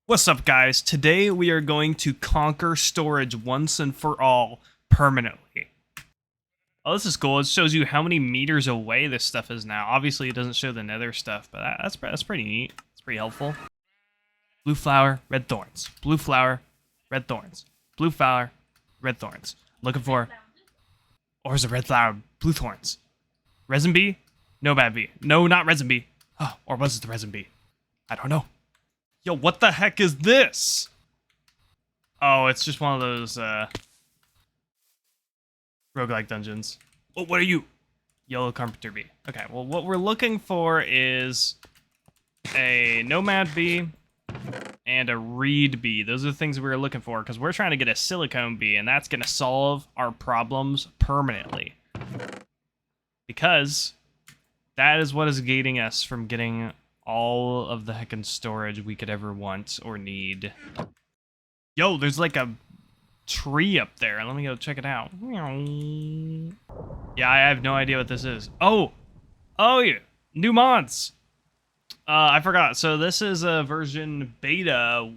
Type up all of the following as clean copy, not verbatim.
What's up, guys? Today we are going to conquer storage once and for all permanently. Oh, this is cool. It shows you how many meters away this stuff is now. Obviously, it doesn't show the nether stuff, but that's pretty neat. It's pretty helpful. Blue flower, red thorns. Blue flower, red thorns. Blue flower, red thorns. Looking for... Or is it red flower, blue thorns? Resin bee? No bad bee. No, not resin bee. Oh, or was it the resin bee? I don't know. Yo, what the heck is this? Oh, it's just one of those, roguelike dungeons. Oh, what are you? Yellow carpenter bee. Okay, well, what we're looking for is a nomad bee and a reed bee. Those are the things we're looking for, because we're trying to get a silicone bee, and that's going to solve our problems permanently. Because that is what is gating us from getting all of the heckin' storage we could ever want or need. Yo, there's like a tree up there. Let me go check it out. Yeah, I have no idea what this is. Oh, yeah, new mods. I forgot. So this is a version beta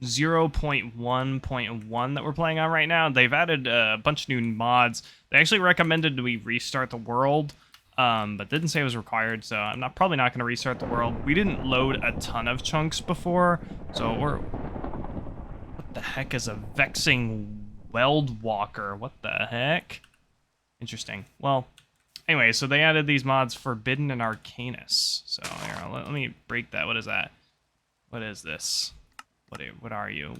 0.1.1 that we're playing on right now. They've added a bunch of new mods. They actually recommended we restart the world. But didn't say it was required, so I'm probably not going to restart the world. We didn't load a ton of chunks before, so what the heck is a vexing weld walker? What the heck? Interesting. Well, anyway, so they added these mods, Forbidden and Arcanus. So here, let me break that. What is that? What is this? What are you?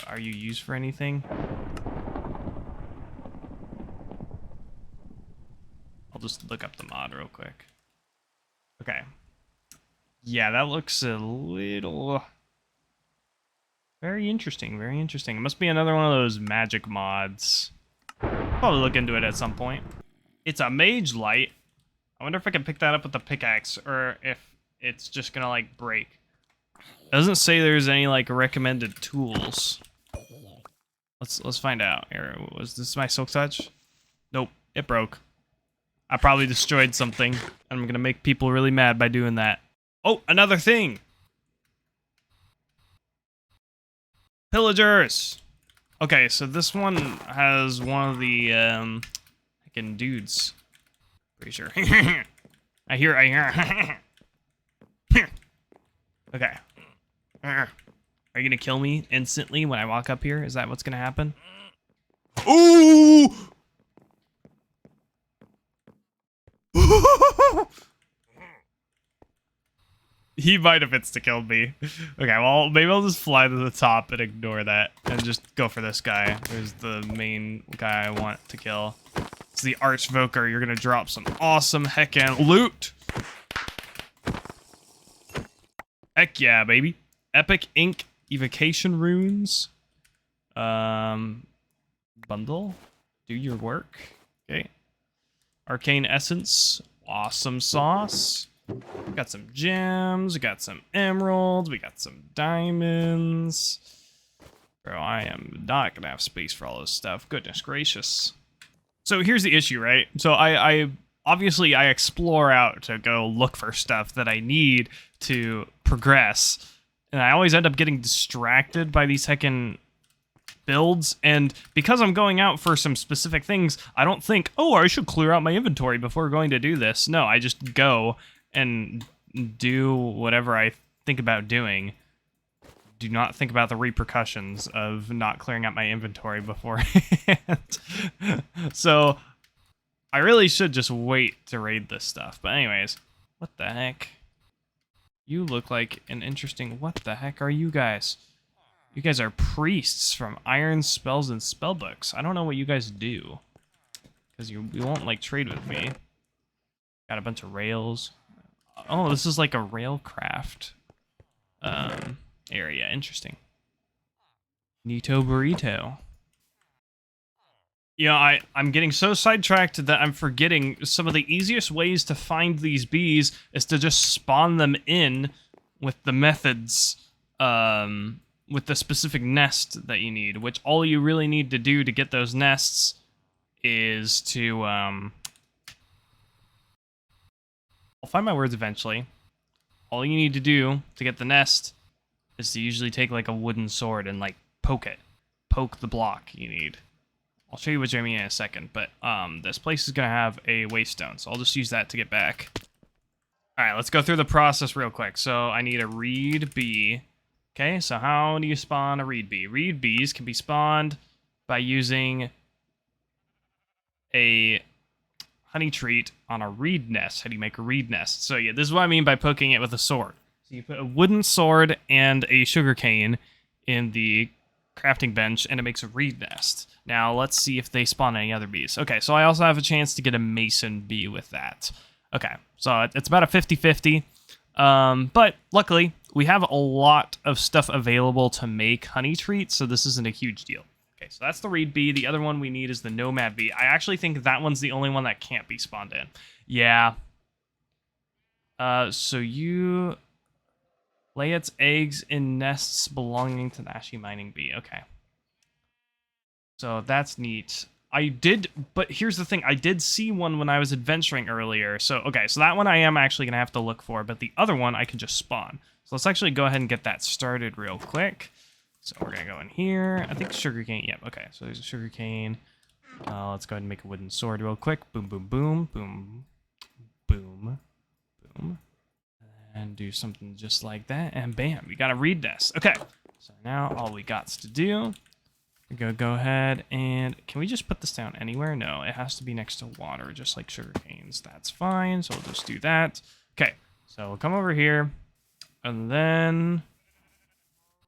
Are you used for anything? I'll just look up the mod real quick. Okay. Yeah, that looks a little... Very interesting, very interesting. It must be another one of those magic mods. Probably look into it at some point. It's a mage light. I wonder if I can pick that up with the pickaxe, or if it's just gonna, like, break. It doesn't say there's any, like, recommended tools. Let's find out. Here, was this my silk touch? Nope, it broke. I probably destroyed something. I'm gonna make people really mad by doing that. Oh, another thing! Pillagers! Okay, so this one has one of the, heckin' dudes. Pretty sure. I hear. Okay. Are you gonna kill me instantly when I walk up here? Is that what's gonna happen? Ooh! He might have insta-killed me. Okay, well, maybe I'll just fly to the top and ignore that and just go for this guy. There's the main guy I want to kill. It's the Archvoker. You're gonna drop some awesome heckin' loot. Heck yeah, baby. Epic Ink Evocation Runes. Bundle. Do your work. Okay. Arcane Essence. Awesome sauce. We got some gems. We got some emeralds. We got some diamonds. Bro, I am not gonna have space for all this stuff. Goodness gracious. So here's the issue, right? So I obviously I explore out to go look for stuff that I need to progress. And I always end up getting distracted by these heckin' builds, and because I'm going out for some specific things, I don't think, oh, I should clear out my inventory before going to do this. No, I just go and do whatever I think about doing. Do not think about the repercussions of not clearing out my inventory beforehand. So I really should just wait to raid this stuff. But anyways, what the heck? You look like an interesting... What the heck are you guys? You guys are priests from Iron Spells and Spellbooks. I don't know what you guys do. Because you won't, like, trade with me. Got a bunch of rails. Oh, this is like a railcraft area. Interesting. Nito Burrito. You know, I'm getting so sidetracked that I'm forgetting some of the easiest ways to find these bees is to just spawn them in with the methods, with the specific nest that you need, which all you really need to do to get those nests is to, I'll find my words eventually. All you need to do to get the nest is to usually take like a wooden sword and like poke it. Poke the block you need. I'll show you what I mean in a second, but this place is gonna have a waystone, so I'll just use that to get back. Alright, let's go through the process real quick. So I need a reed bee. Okay, so how do you spawn a reed bee? Reed bees can be spawned by using a honey treat on a reed nest. How do you make a reed nest? So yeah, this is what I mean by poking it with a sword. So you put a wooden sword and a sugarcane in the crafting bench, and it makes a reed nest. Now, let's see if they spawn any other bees. Okay, so I also have a chance to get a mason bee with that. Okay, so it's about a 50-50. But luckily, we have a lot of stuff available to make honey treats, so this isn't a huge deal. Okay, so that's the reed bee. The other one we need is the nomad bee. I actually think that one's the only one that can't be spawned in. Yeah. So you lay its eggs in nests belonging to the ashy mining bee. Okay. So that's neat. But here's the thing. I did see one when I was adventuring earlier. So, okay, so that one I am actually going to have to look for, but the other one I can just spawn. So let's actually go ahead and get that started real quick. So we're going to go in here. I think sugarcane. Yep, okay. So there's a sugarcane. Let's go ahead and make a wooden sword real quick. Boom, boom, boom, boom, boom, boom. And do something just like that, and bam, we got a reed nest. Okay, so now all we got to do, we go ahead and, can we just put this down anywhere? No, it has to be next to water, just like sugar canes. That's fine, so we'll just do that. Okay, so we'll come over here, and then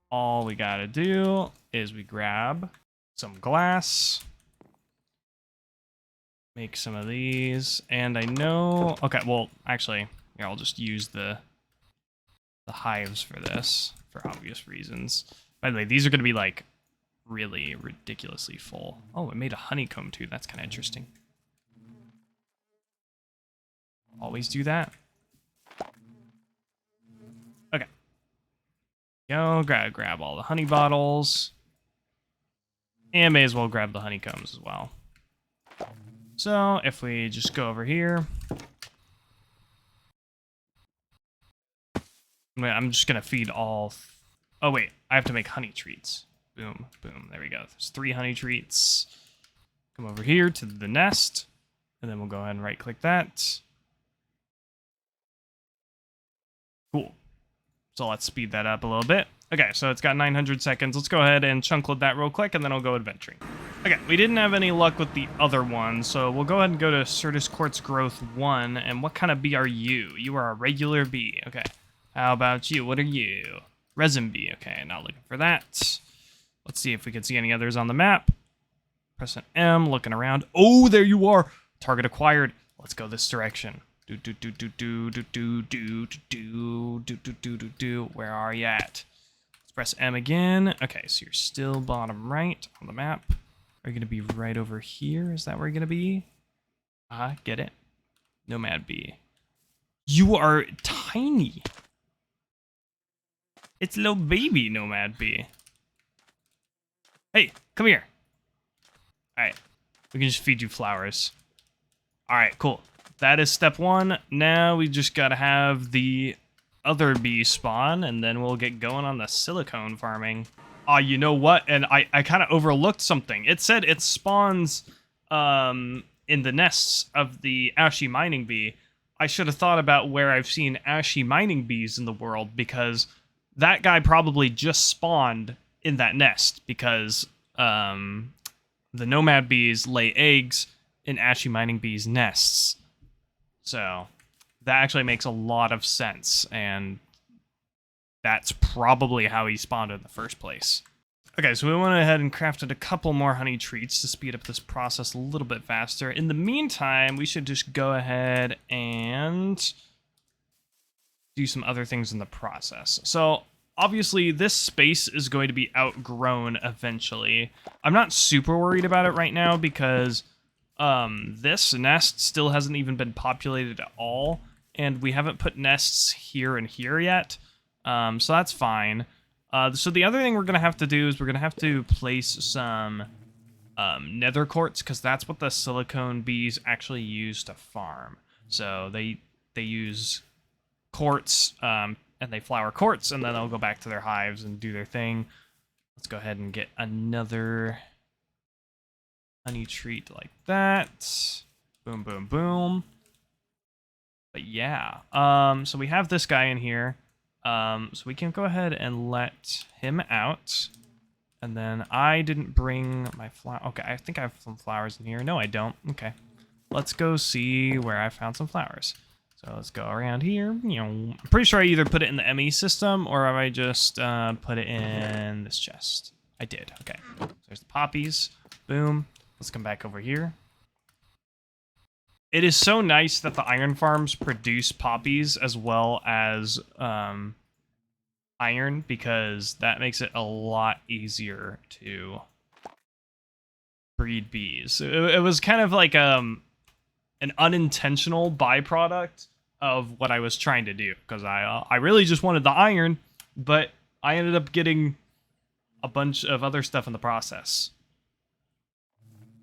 all we gotta do is we grab some glass, make some of these, and I know, okay, well, actually, here, I'll just use the hives for this, for obvious reasons. By the way, these are going to be, like, really ridiculously full. Oh, it made a honeycomb, too. That's kind of interesting. Always do that. Okay. Go, grab all the honey bottles. And may as well grab the honeycombs as well. So, if we just go over here... I'm just going to feed all... Oh, wait. I have to make honey treats. Boom, boom. There we go. There's 3 honey treats. Come over here to the nest. And then we'll go ahead and right-click that. Cool. So let's speed that up a little bit. Okay, so it's got 900 seconds. Let's go ahead and chunk load that real quick, and then I'll go adventuring. Okay, we didn't have any luck with the other one, so we'll go ahead and go to Certus Quartz Growth 1. And what kind of bee are you? You are a regular bee. Okay. How about you? What are you? Resin bee. Okay, not looking for that. Let's see if we can see any others on the map. Pressing M, looking around. Oh, there you are. Target acquired. Let's go this direction. Where are you at? Let's press M again. Okay, so you're still bottom right on the map. Are you going to be right over here? Is that where you're going to be? Get it. Nomad bee. You are tiny. It's a little baby nomad bee. Hey, come here. Alright. We can just feed you flowers. Alright, cool. That is step 1. Now we just gotta have the other bee spawn, and then we'll get going on the silicone farming. You know what? And I kind of overlooked something. It said it spawns in the nests of the ashy mining bee. I should have thought about where I've seen ashy mining bees in the world, because that guy probably just spawned in that nest, because the nomad bees lay eggs in ashy mining bees' nests. So that actually makes a lot of sense, and that's probably how he spawned in the first place. Okay, so we went ahead and crafted a couple more honey treats to speed up this process a little bit faster. In the meantime, we should just go ahead and do some other things in the process. So obviously, this space is going to be outgrown eventually. I'm not super worried about it right now, because this nest still hasn't even been populated at all, and we haven't put nests here and here yet, so that's fine. So the other thing we're going to have to do is we're going to have to place some nether quartz, because that's what the silicone bees actually use to farm. So they use quartz and they flower quartz, and then they'll go back to their hives and do their thing. Let's go ahead and get another honey treat like that. Boom, boom, boom. But yeah, so we have this guy in here. So we can go ahead and let him out. And then I didn't bring my flower. Okay, I think I have some flowers in here. No, I don't. Okay. Let's go see where I found some flowers. So let's go around here. I'm pretty sure I either put it in the ME system or I just put it in this chest. I did. Okay. There's the poppies. Boom. Let's come back over here. It is so nice that the iron farms produce poppies as well as iron, because that makes it a lot easier to breed bees. It was kind of like an unintentional byproduct of what I was trying to do, because I really just wanted the iron, but I ended up getting a bunch of other stuff in the process.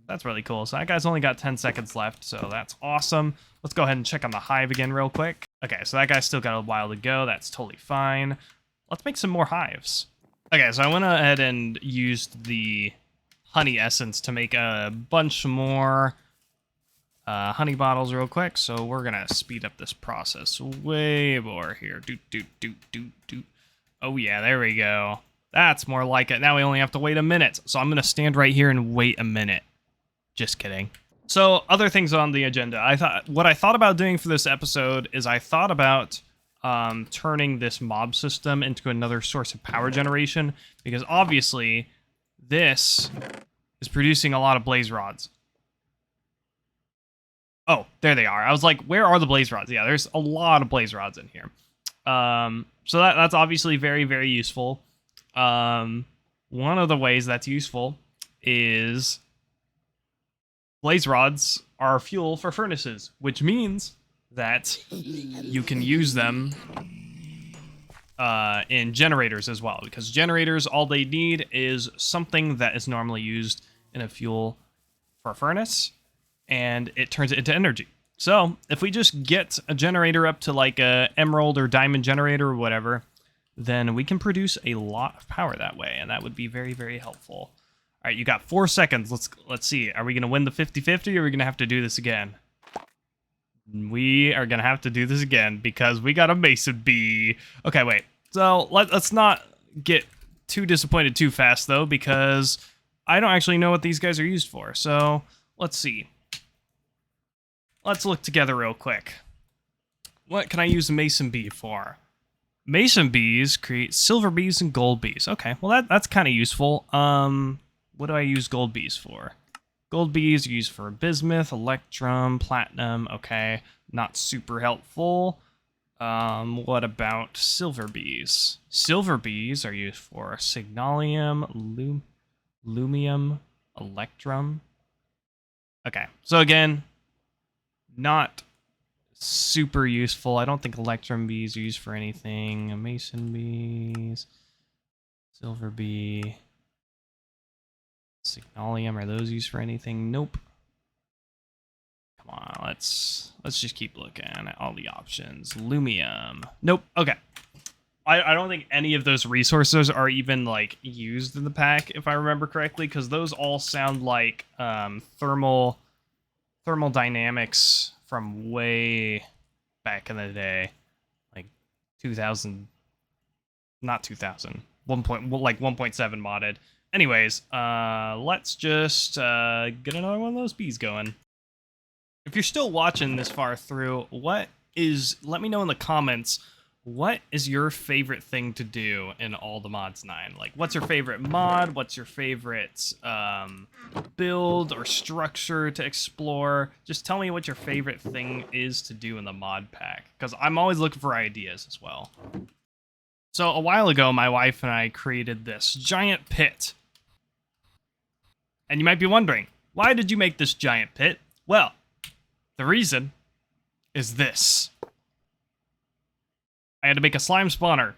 That's really cool. So that guy's only got 10 seconds left, so that's awesome. Let's go ahead and check on the hive again real quick. Okay, so that guy's still got a while to go. That's totally fine. Let's make some more hives. Okay, so I went ahead and used the honey essence to make a bunch more honey bottles real quick. So we're gonna speed up this process way more here. Oh yeah, there we go. That's more like it. Now we only have to wait a minute. So I'm gonna stand right here and wait a minute. Just kidding. So other things on the agenda. What I thought about doing for this episode is I thought about turning this mob system into another source of power generation, because obviously this is producing a lot of blaze rods. Oh, there they are. I was like, where are the blaze rods? Yeah, there's a lot of blaze rods in here. So that's obviously very, very useful. One of the ways that's useful is blaze rods are fuel for furnaces, which means that you can use them in generators as well, because generators, all they need is something that is normally used in a fuel for a furnace, and it turns it into energy. So if we just get a generator up to like a emerald or diamond generator or whatever, then we can produce a lot of power that way, and that would be very, very helpful. All right, you got 4 seconds. Let's see. Are we going to win the 50-50, or are we going to have to do this again? We are going to have to do this again because we got a mason bee. Okay, wait. So let's not get too disappointed too fast, though, because I don't actually know what these guys are used for. So let's see. Let's look together real quick. What can I use a mason bee for? Mason bees create silver bees and gold bees. Okay, well that's kind of useful. What do I use gold bees for? Gold bees are used for bismuth, electrum, platinum. Okay, not super helpful. What about silver bees? Silver bees are used for signalium, lumium, electrum. Okay, so again, not super useful. I don't think electrum bees are used for anything. Mason bees, silver bee, signalium, are those used for anything? Nope. Come on, let's just keep looking at all the options. Lumium. Nope. Okay. I don't think any of those resources are even like used in the pack, if I remember correctly, because those all sound like thermodynamics from way back in the day, like 2000, not 2000, 1.7 modded. Anyways, let's just get another one of those bees going. If you're still watching this far through, let me know in the comments, what is your favorite thing to do in all the mods 9? Like, what's your favorite mod? What's your favorite build or structure to explore? Just tell me what your favorite thing is to do in the mod pack, because I'm always looking for ideas as well. So a while ago, my wife and I created this giant pit. And you might be wondering, why did you make this giant pit? Well, the reason is this. I had to make a slime spawner.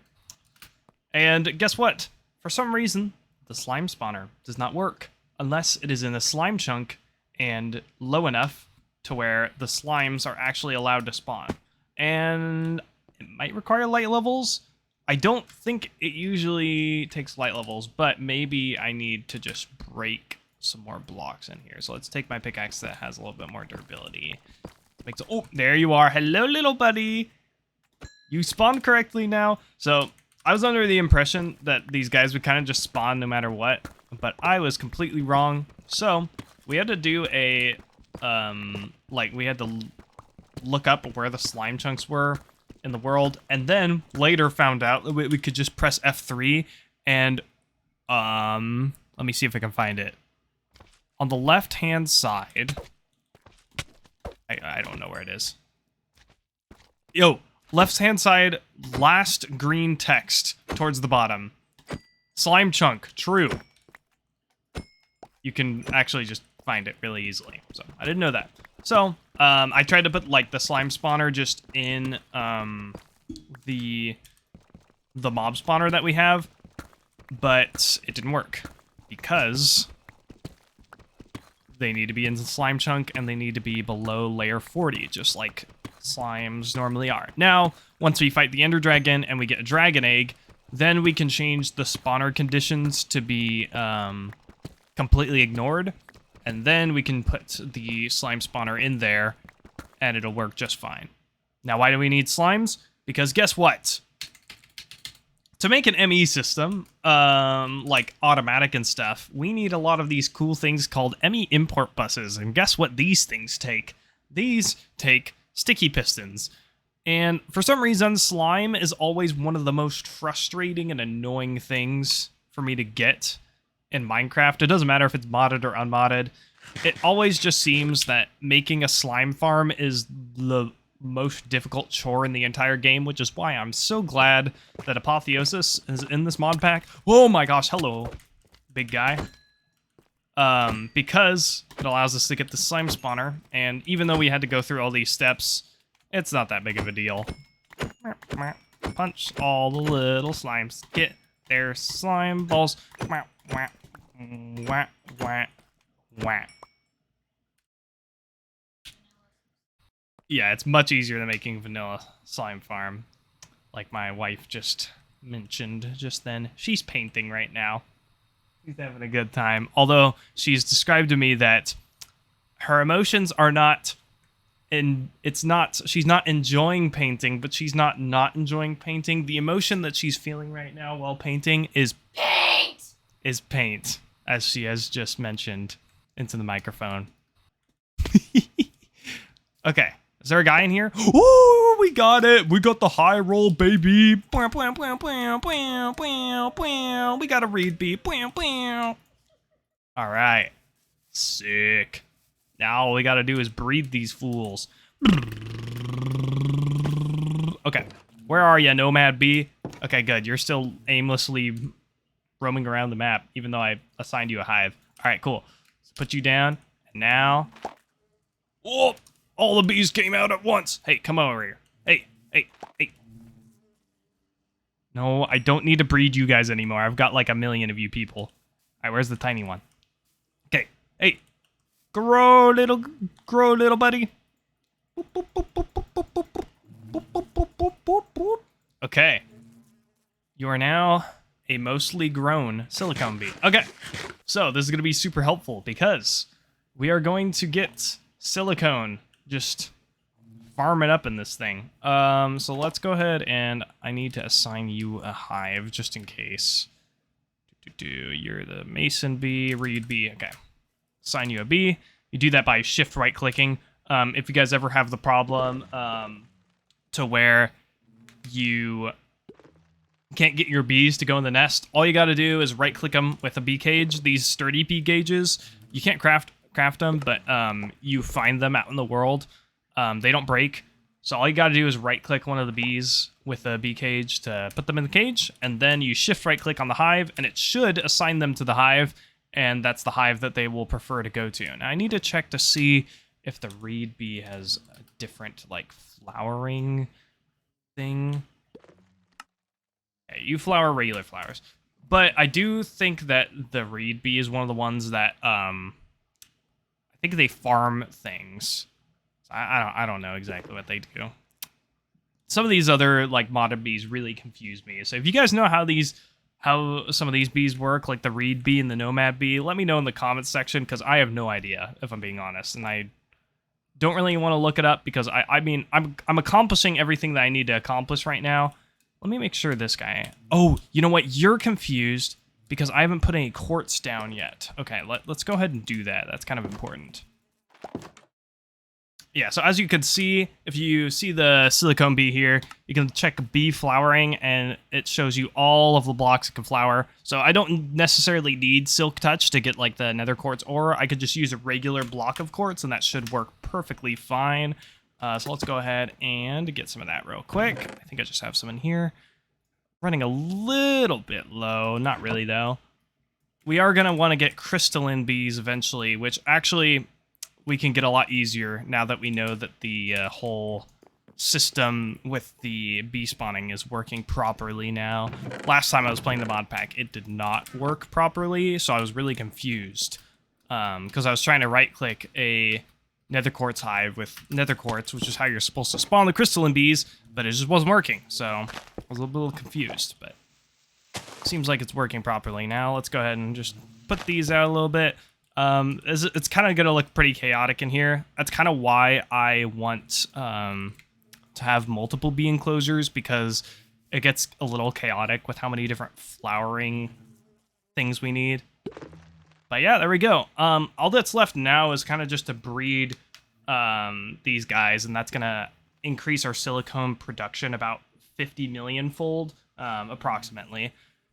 And guess what? For some reason, the slime spawner does not work unless it is in a slime chunk and low enough to where the slimes are actually allowed to spawn. And it might require light levels, I don't think it usually takes light levels, but maybe I need to just break some more blocks in here. So let's take my pickaxe that has a little bit more durability. Oh, there you are. Hello, little buddy. You spawned correctly now. So I was under the impression that these guys would kind of just spawn no matter what, but I was completely wrong. So we had to do a, we had to look up where the slime chunks were in the world, and then later found out that we could just press F3 and, let me see if I can find it. On the left-hand side, I don't know where it is. Yo, left-hand side, last green text towards the bottom. Slime chunk, true. You can actually just find it really easily. So I didn't know that. So I tried to put like the slime spawner just in the mob spawner that we have, but it didn't work because they need to be in the slime chunk and they need to be below layer 40, just like slimes normally are. Now, once we fight the Ender Dragon and we get a dragon egg, then we can change the spawner conditions to be completely ignored, and then we can put the slime spawner in there and it'll work just fine. Now, why do we need slimes? Because guess what? To make an ME system, like automatic and stuff, we need a lot of these cool things called ME import buses. And guess what these things take? These take sticky pistons. And for some reason, slime is always one of the most frustrating and annoying things for me to get in Minecraft. It doesn't matter if it's modded or unmodded. It always just seems that making a slime farm is the most difficult chore in the entire game, which is why I'm so glad that Apotheosis is in this mod pack. Oh my gosh, hello, big guy. Because it allows us to get the slime spawner, and even though we had to go through all these steps, it's not that big of a deal. Punch all the little slimes. Get their slime balls. Wah, wah, wah, wah, wah. Yeah, it's much easier than making vanilla slime farm, like my wife just mentioned just then. She's painting right now. She's having a good time. Although she's described to me that her emotions are not, she's not enjoying painting, but she's not enjoying painting. The emotion that she's feeling right now while painting is paint. Is paint, as she has just mentioned into the microphone. Okay. Is there a guy in here? Oh, we got it. We got the high roll, baby. We got a reed bee. All right. Sick. Now all we got to do is breed these fools. Okay. Where are you, Nomad Bee? Okay, good. You're still aimlessly roaming around the map, even though I assigned you a hive. All right, cool. Let's put you down. And now... Oh! All the bees came out at once. Hey, come over here. Hey. No, I don't need to breed you guys anymore. I've got like 1 million of you people. All right, where's the tiny one? Okay. Hey. Grow, little buddy. Okay. You are now a mostly grown silicone bee. Okay. So this is going to be super helpful because we are going to get silicone. Just farm it up in this thing. So let's go ahead and I need to assign you a hive just in case. You're the mason bee, reed bee. Okay. Assign you a bee. You do that by shift right clicking. If you guys ever have the problem to where you can't get your bees to go in the nest, all you got to do is right click them with a bee cage. These sturdy bee gauges, you can't craft them, but you find them out in the world. They don't break, so all you gotta do is right click one of the bees with a bee cage to put them in the cage, and then you shift right click on the hive and it should assign them to the hive, and that's the hive that they will prefer to go to. Now I need to check to see if the reed bee has a different like flowering thing. Okay, you flower regular flowers, but I do think that the reed bee is one of the ones that I think they farm things. I don't know exactly what they do. some of these other like modded bees really confuse me. So if you guys know how some of these bees work, like the reed bee and the nomad bee, let me know in the comments section, because I have no idea, if I'm being honest, and I don't really want to look it up because I mean I'm accomplishing everything that I need to accomplish right now. Let me make sure this guy. Oh, you know what? You're confused because I haven't put any quartz down yet. Okay, let's go ahead and do that. That's kind of important. Yeah, so as you can see, if you see the silicone bee here, you can check bee flowering, and it shows you all of the blocks that can flower. So I don't necessarily need Silk Touch to get like the nether quartz ore. I could just use a regular block of quartz, and that should work perfectly fine. So let's go ahead and get some of that real quick. I think I just have some in here. Running a little bit low, not really though. We are gonna want to get crystalline bees eventually, which actually we can get a lot easier now that we know that the whole system with the bee spawning is working properly now. Last time I was playing the mod pack, it did not work properly, so I was really confused. Because I was trying to right-click a nether quartz hive with nether quartz, which is how you're supposed to spawn the crystalline bees, but it just wasn't working, so I was a little confused, but seems like it's working properly now. Let's go ahead and just put these out a little bit. It's kind of going to look pretty chaotic in here. That's kind of why I want to have multiple bee enclosures, because it gets a little chaotic with how many different flowering things we need. But yeah, there we go. All that's left now is kind of just to breed these guys, and that's going to increase our silicone production about 50 million fold, approximately.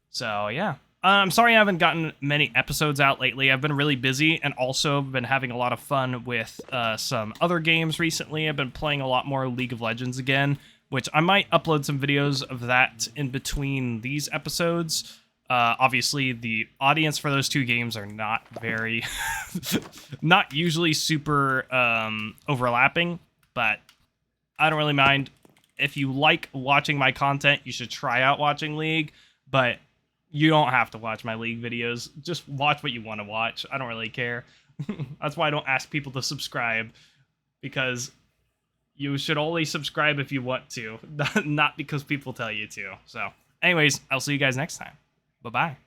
So yeah. I'm sorry I haven't gotten many episodes out lately. I've been really busy, and also been having a lot of fun with some other games recently. I've been playing a lot more League of Legends again, which I might upload some videos of that in between these episodes. Obviously, the audience for those two games are not very, not usually super overlapping, but I don't really mind. If you like watching my content, you should try out watching League, but you don't have to watch my League videos. Just watch what you want to watch. I don't really care. That's why I don't ask people to subscribe, because you should only subscribe if you want to, not because people tell you to. So anyways, I'll see you guys next time. Bye-bye.